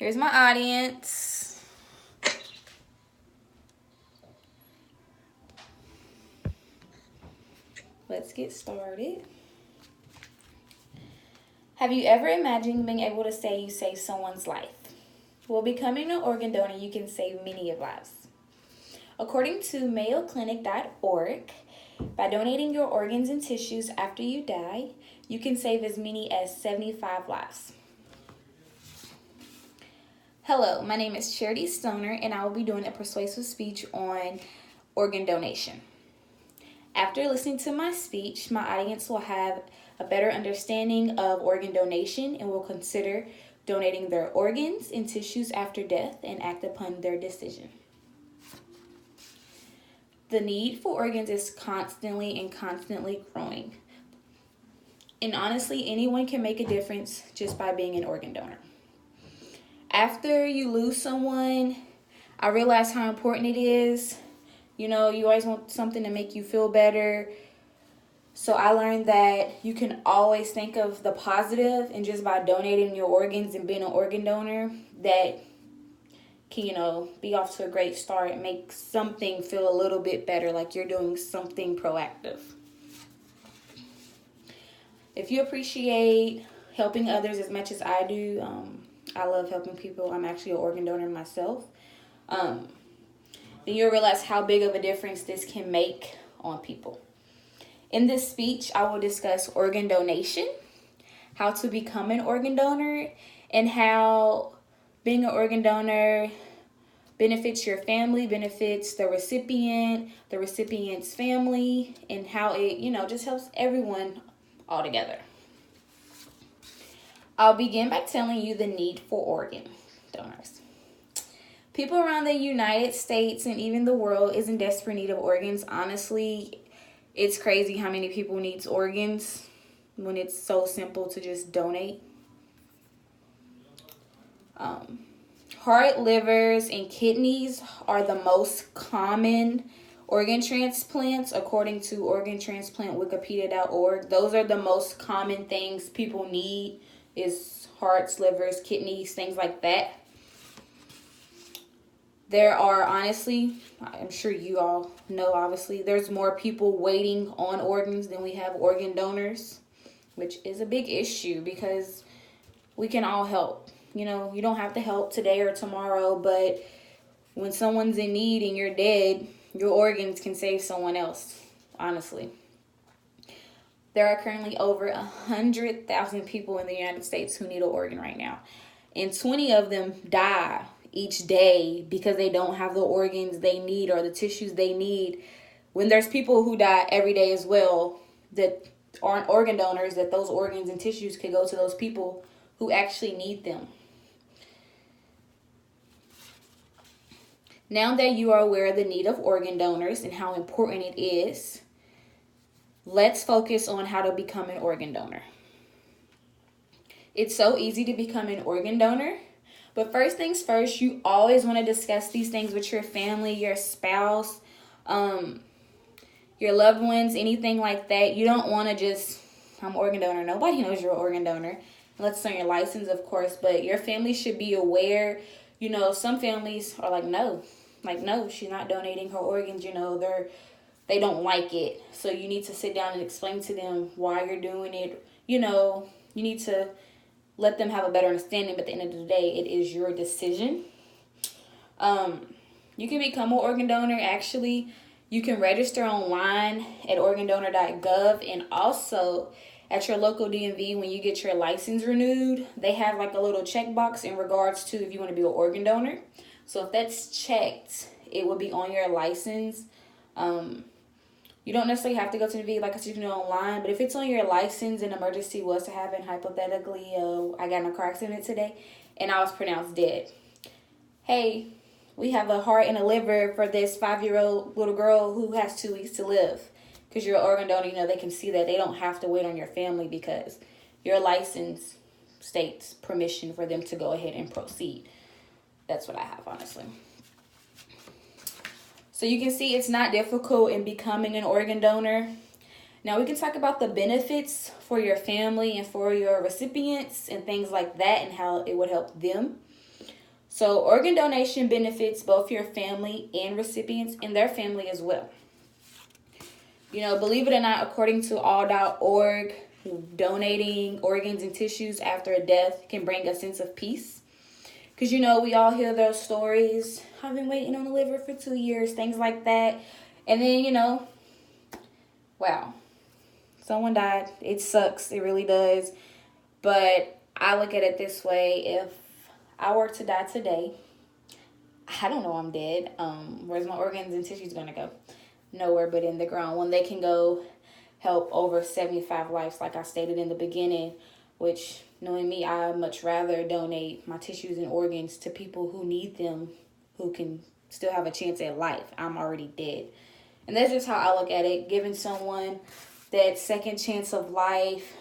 Here's my audience. Let's get started. Have you ever imagined being able to say you saved someone's life? Well, becoming an organ donor, you can save many lives. According to mayoclinic.org, by donating your organs and tissues after you die, you can save as many as 75 lives. Hello, my name is Charity Stoner, and I will be doing a persuasive speech on organ donation. After listening to my speech, my audience will have a better understanding of organ donation and will consider donating their organs and tissues after death and act upon their decision. The need for organs is constantly growing. And honestly, anyone can make a difference just by being an organ donor. After you lose someone, I realized how important it is. You know, you always want something to make you feel better. So I learned that you can always think of the positive, and just by donating your organs and being an organ donor, that can, be off to a great start and make something feel a little bit better, like you're doing something proactive. If you appreciate helping others as much as I do, I love helping people. I'm actually an organ donor myself. Then you'll realize how big of a difference this can make on people. In this speech, I will discuss organ donation, how to become an organ donor, and how being an organ donor benefits your family, benefits the recipient, the recipient's family, and how it, just helps everyone all together. I'll begin by telling you the need for organ donors. People around the United States and even the world is in desperate need of organs. Honestly, it's crazy how many people need organs when it's so simple to just donate. Heart, livers, and kidneys are the most common organ transplants according to organtransplant.wikipedia.org. Those are the most common things people need, is hearts, livers, kidneys, things like that. There are, honestly, I'm sure you all know, obviously, there's more people waiting on organs than we have organ donors, which is a big issue because we can all help. You don't have to help today or tomorrow, but when someone's in need and you're dead, your organs can save someone else, honestly. There are currently over 100,000 people in the United States who need an organ right now, and 20 of them die each day because they don't have the organs they need or the tissues they need, when there's people who die every day as well that aren't organ donors, that those organs and tissues could go to those people who actually need them. Now that you are aware of the need of organ donors and how important it is, let's focus on how to become an organ donor. It's so easy to become an organ donor, but first things first, you always want to discuss these things with your family, your spouse, your loved ones, anything like that. You don't want to just, I'm an organ donor. Nobody knows you're an organ donor, unless it's on your license, of course, but your family should be aware. Some families are like, no, she's not donating her organs. They don't like it. So you need to sit down and explain to them why you're doing it. You need to let them have a better understanding. But at the end of the day, it is your decision. You can become an organ donor. Actually, you can register online at organdonor.gov, and also at your local DMV when you get your license renewed, they have like a little checkbox in regards to if you want to be an organ donor. So if that's checked, it will be on your license. You don't necessarily have to go to the DMV, like I said, you can do it online, but if it's on your license and emergency was to happen, hypothetically, I got in a car accident today and I was pronounced dead. Hey, we have a heart and a liver for this 5-year-old little girl who has 2 weeks to live. Because you're an organ donor, they can see that. They don't have to wait on your family because your license states permission for them to go ahead and proceed. That's what I have, honestly. So you can see it's not difficult in becoming an organ donor. Now we can talk about the benefits for your family and for your recipients and things like that and how it would help them. So organ donation benefits both your family and recipients and their family as well. Believe it or not, according to all.org, donating organs and tissues after a death can bring a sense of peace. Because, we all hear those stories. I've been waiting on the liver for 2 years, things like that. And then, wow, someone died. It sucks. It really does. But I look at it this way. If I were to die today, I don't know I'm dead. Where's my organs and tissues going to go? Nowhere but in the ground. When they can go help over 75 lives, like I stated in the beginning, which, knowing me, I much rather donate my tissues and organs to people who need them, who can still have a chance at life. I'm already dead. And that's just how I look at it, giving someone that second chance of life.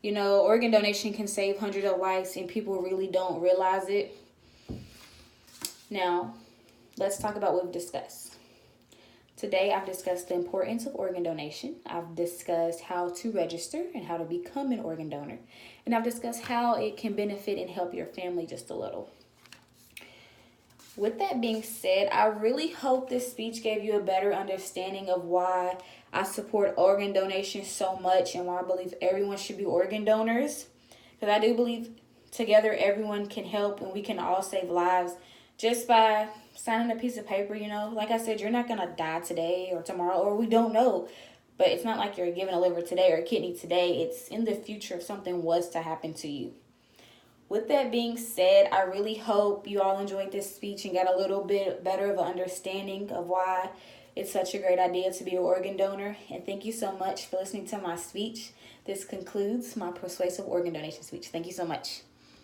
Organ donation can save hundreds of lives, and people really don't realize it. Now, let's talk about what we've discussed. Today, I've discussed the importance of organ donation. I've discussed how to register and how to become an organ donor. And I've discussed how it can benefit and help your family just a little. With that being said, I really hope this speech gave you a better understanding of why I support organ donation so much and why I believe everyone should be organ donors. Because I do believe together everyone can help and we can all save lives just by signing a piece of paper. Like I said, you're not going to die today or tomorrow, or we don't know. But it's not like you're giving a liver today or a kidney today. It's in the future if something was to happen to you. With that being said, I really hope you all enjoyed this speech and got a little bit better of an understanding of why it's such a great idea to be an organ donor. And thank you so much for listening to my speech. This concludes my persuasive organ donation speech. Thank you so much.